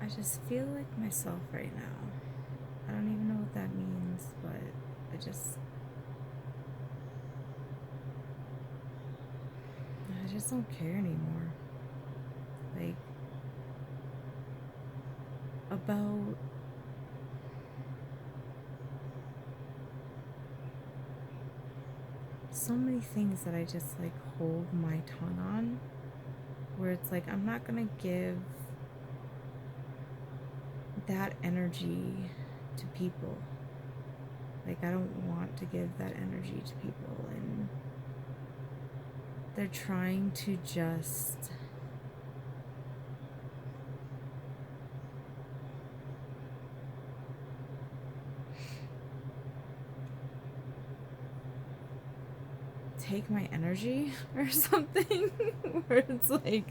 I just feel like myself right now. I don't even know what that means, but I just don't care anymore. Like, about so many things that I just like hold my tongue on, where it's like I'm not gonna give that energy to people. Like, I don't want to give that energy to people, and they're trying to just take my energy or something. Where it's like,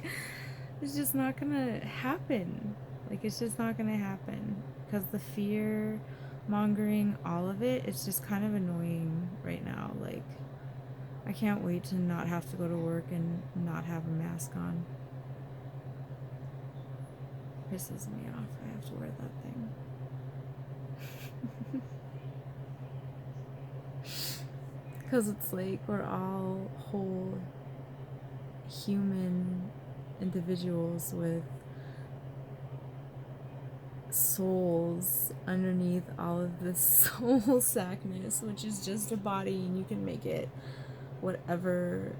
it's just not gonna happen. Like, it's just not gonna happen because the fear mongering, all of it, it's just kind of annoying right now. Like, I can't wait to not have to go to work and not have a mask on. Pisses me off. I have to wear that thing. Because it's like we're all whole human individuals with souls underneath all of this soul sackness, which is just a body, and you can make it whatever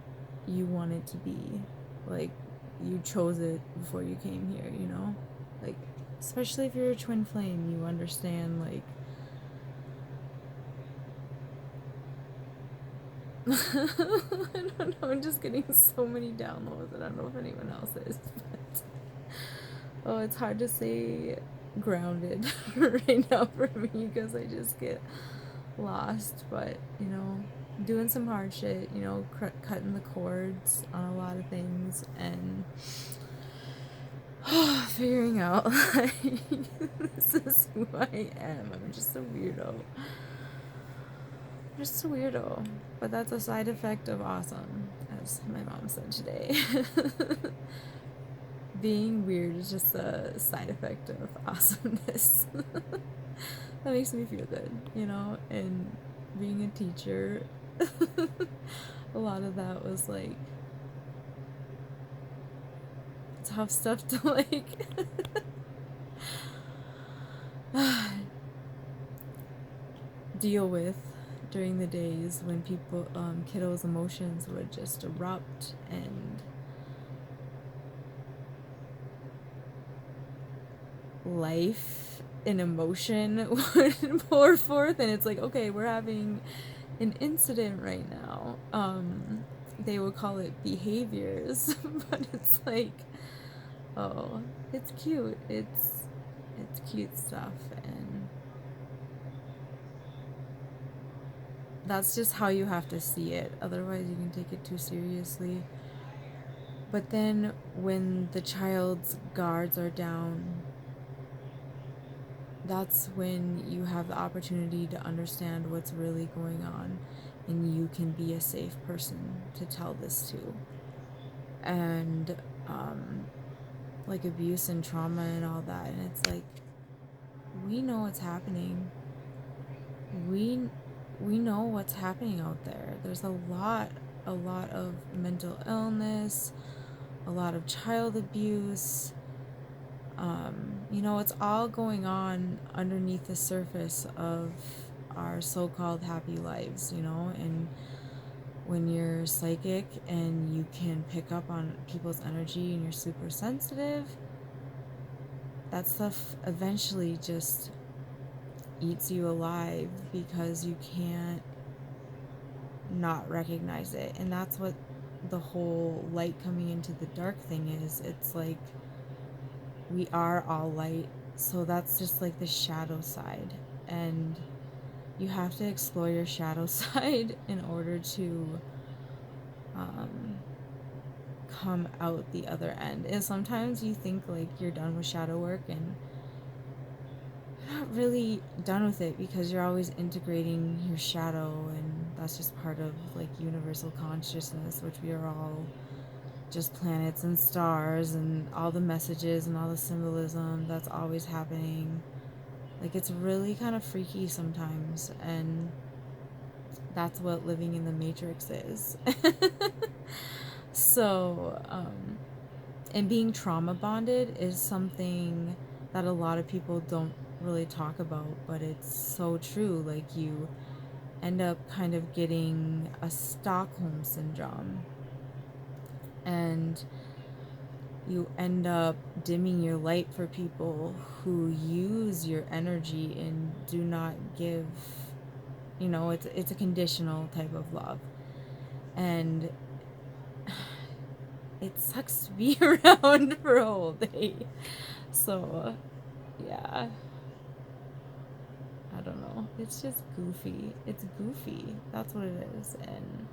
you want it to be. Like, you chose it before you came here, you know? Like, especially if you're a twin flame, you understand, like, I don't know, I'm just getting so many downloads, and I don't know if anyone else is, but oh, it's hard to say grounded right now for me because I just get lost. But you know, doing some hard shit, you know, cutting the cords on a lot of things, and figuring out like, this is who I am. I'm just a weirdo. Just a weirdo. But that's a side effect of awesome, as my mom said today. Being weird is just a side effect of awesomeness. That makes me feel good, you know? And being a teacher, a lot of that was like tough stuff to like deal with during the days when people, kiddos' emotions would just erupt and life and emotion would pour forth. And it's like, okay, we're having an incident right now. They would call it behaviors, but it's like, oh, it's cute. It's cute stuff, and that's just how you have to see it. Otherwise, you can take it too seriously. But then when the child's guards are down, that's when you have the opportunity to understand what's really going on, and you can be a safe person to tell this to. And like abuse and trauma and all that, and it's like, we know what's happening. We know what's happening out there. There's a lot of mental illness, a lot of child abuse. You know, it's all going on underneath the surface of our so-called happy lives, you know. And when you're psychic and you can pick up on people's energy and you're super sensitive, that stuff eventually just eats you alive because you can't not recognize it. And that's what the whole light coming into the dark thing is. It's like, we are all light, so that's just like the shadow side, and you have to explore your shadow side in order to come out the other end. And sometimes you think like you're done with shadow work, and you're not really done with it because you're always integrating your shadow, and that's just part of like universal consciousness, which we are all just planets and stars and all the messages and all the symbolism that's always happening. Like, it's really kind of freaky sometimes, and that's what living in the Matrix is. So, and being trauma bonded is something that a lot of people don't really talk about, but it's so true. Like, you end up kind of getting a Stockholm syndrome, and you end up dimming your light for people who use your energy and do not give, it's a conditional type of love. And it sucks to be around for a whole day. So, yeah. I don't know. It's just goofy. It's goofy. That's what it is. And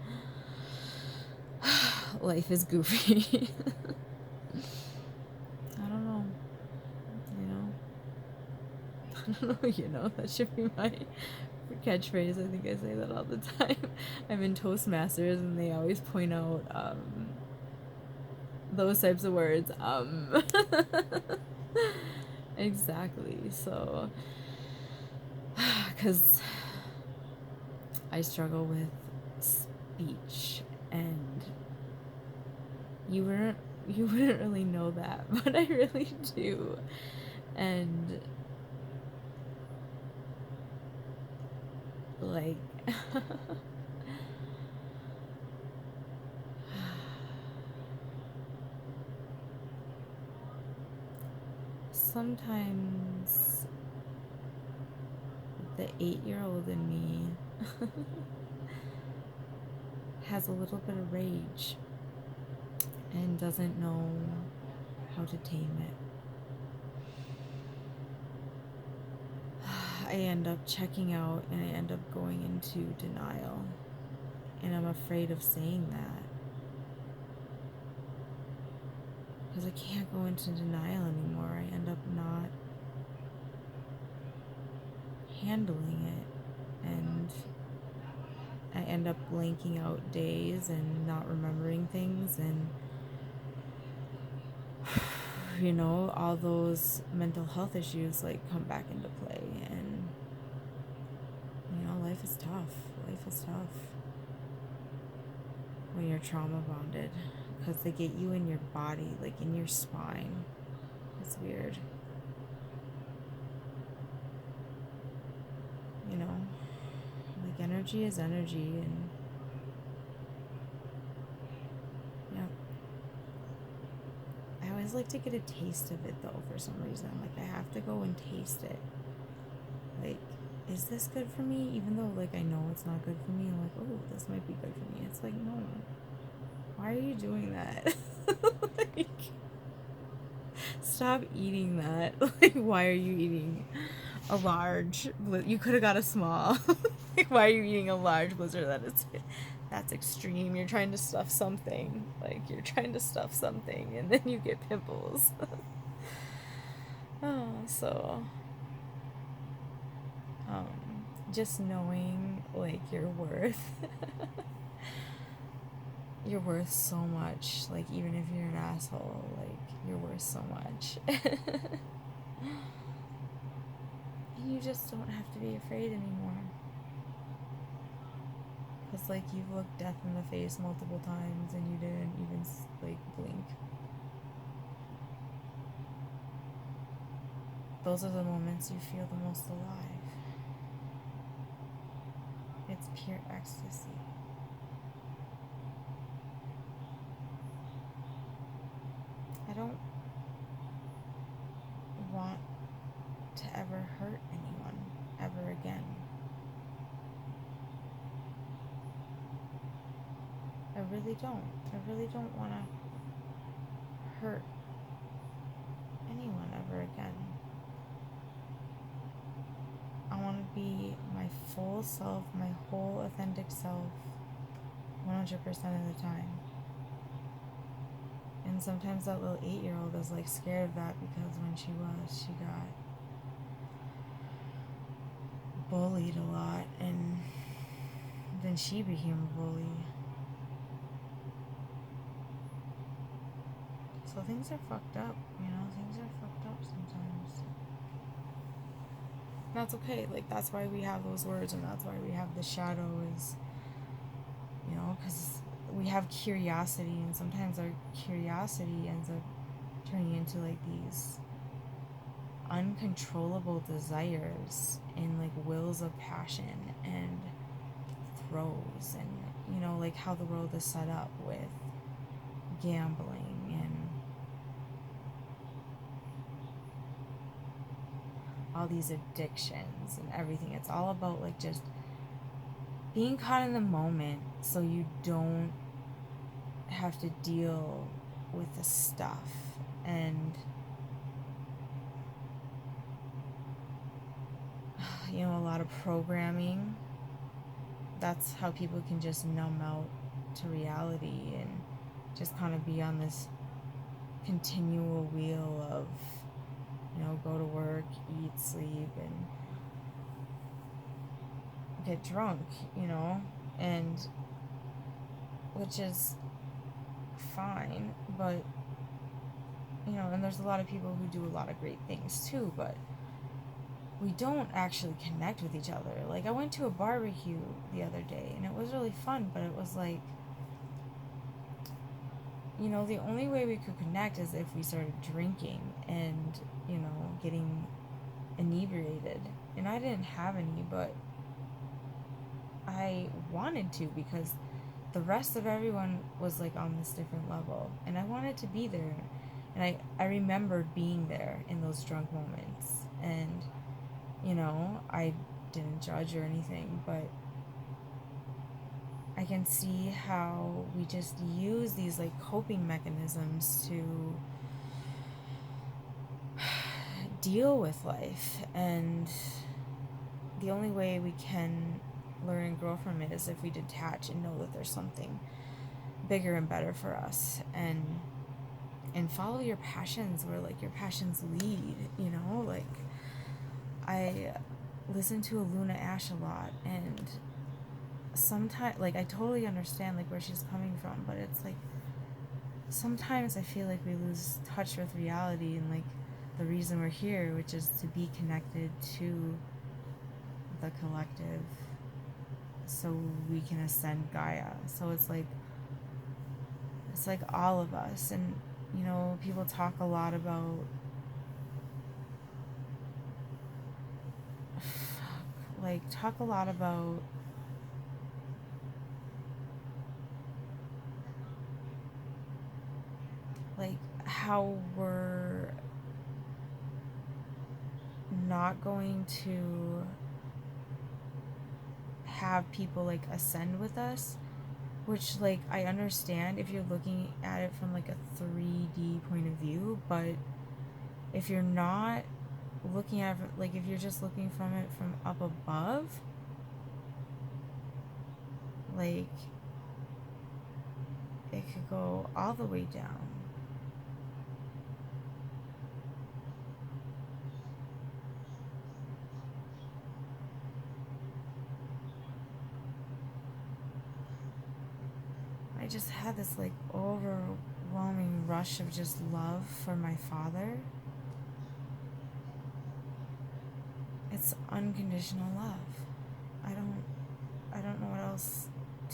life is goofy. I don't know. You know? I don't know, that should be my catchphrase. I think I say that all the time. I'm in Toastmasters and they always point out those types of words. Exactly. So, because I struggle with speech, and you wouldn't really know that, but I really do. And like sometimes the 8-year-old in me has a little bit of rage and doesn't know how to tame it. I end up checking out and I end up going into denial. And I'm afraid of saying that, because I can't go into denial anymore. I end up not handling it, and I end up blanking out days and not remembering things, and all those mental health issues like come back into play. And life is tough. Life is tough when you're trauma bonded, because they get you in your body, like in your spine. It's weird. Like, energy is energy. And yeah, I always like to get a taste of it though, for some reason. Like, I have to go and taste it. Like, is this good for me? Even though, like, I know it's not good for me, I'm like, oh, this might be good for me. It's like, no, why are you doing that? Like, stop eating that. Like, why are you eating a large? You could have got a small. Like, why are you eating a large blizzard? That's extreme. You're trying to stuff something. Like, you're trying to stuff something, and then you get pimples. So, just knowing, like, your worth. You're worth so much. Like, even if you're an asshole, like, you're worth so much. And you just don't have to be afraid anymore. Because, like, you've looked death in the face multiple times and you didn't even, like, blink. Those are the moments you feel the most alive. It's pure ecstasy. I don't want to ever hurt anyone ever again. I really don't. I really don't want to hurt anyone ever again. I want to be my full self, my whole authentic self, 100% of the time. And sometimes that little 8-year-old is like scared of that, because when she got bullied a lot, and then she became a bully. So things are fucked up, you know, things are fucked up sometimes. And that's okay. Like, that's why we have those words, and that's why we have the shadow, is, you know, because we have curiosity, and sometimes our curiosity ends up turning into like these uncontrollable desires and like wills of passion and throws, and you know, like how the world is set up with gambling and all these addictions and everything. It's all about like just being caught in the moment so you don't have to deal with the stuff. And you know, a lot of programming, that's how people can just numb out to reality and just kind of be on this continual wheel of, you know, go to work, eat, sleep, and get drunk, you know, and which is fine, but you know, and there's a lot of people who do a lot of great things too, but we don't actually connect with each other. Like, I went to a barbecue the other day and it was really fun, but it was like, you know, the only way we could connect is if we started drinking and, you know, getting inebriated. And I didn't have any, but I wanted to, because the rest of everyone was like on this different level and I wanted to be there. And I remembered being there in those drunk moments. And, you know, I didn't judge or anything, but I can see how we just use these like coping mechanisms to deal with life. And the only way we can learn and grow from it is if we detach and know that there's something bigger and better for us, and follow your passions where like your passions lead, you know. Like, I listen to Luna Ash a lot, and sometimes, like, I totally understand like where she's coming from, but it's like sometimes I feel like we lose touch with reality and like the reason we're here, which is to be connected to the collective so we can ascend Gaia. So it's like all of us. And you know, people talk a lot about talk a lot about like how we're not going to have people like ascend with us, which like I understand if you're looking at it from like a 3D point of view, but if you're not looking at it, like if you're just looking from it from up above, like it could go all the way down. I just had this like overwhelming rush of just love for my father. It's unconditional love. I don't know what else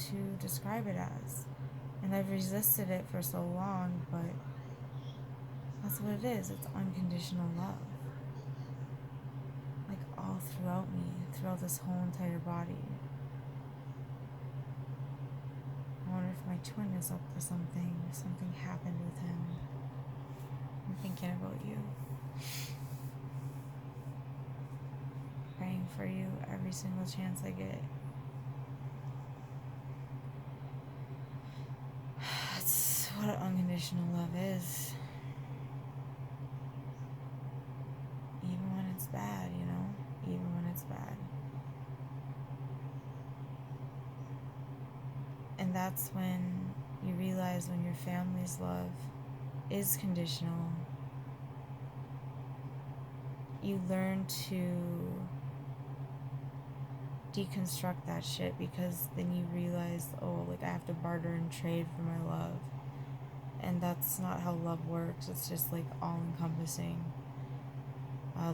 to describe it as. And I've resisted it for so long, but that's what it is. It's unconditional love. Like all throughout me, throughout this whole entire body. I wonder if my twin is up to something, if something happened with him. I'm thinking about you. Praying for you every single chance I get. That's what unconditional love is. Even when it's bad, you know? Even when it's bad. And that's when you realize when your family's love is conditional. You learn to deconstruct that shit, because then you realize, oh, like I have to barter and trade for my love. And that's not how love works. It's just like all encompassing.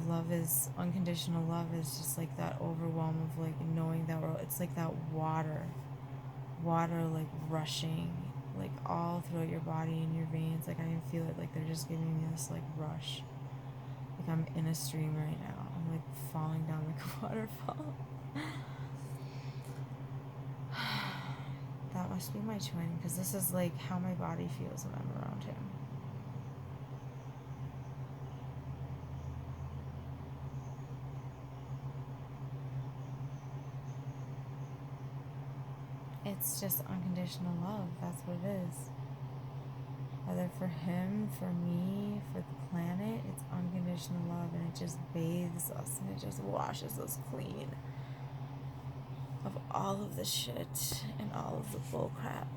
Love is unconditional love is just like that overwhelm of like knowing that it's like that water like rushing like all throughout your body and your veins. Like I can feel it, like they're just giving me this like rush. Like I'm in a stream right now. I'm like falling down like a waterfall. That must be my twin, because this is like how my body feels when I'm around him. It's just unconditional love. That's what it is. Whether for him, for me, for the planet, it's unconditional love, and it just bathes us and it just washes us clean of all of the shit and all of the bull crap.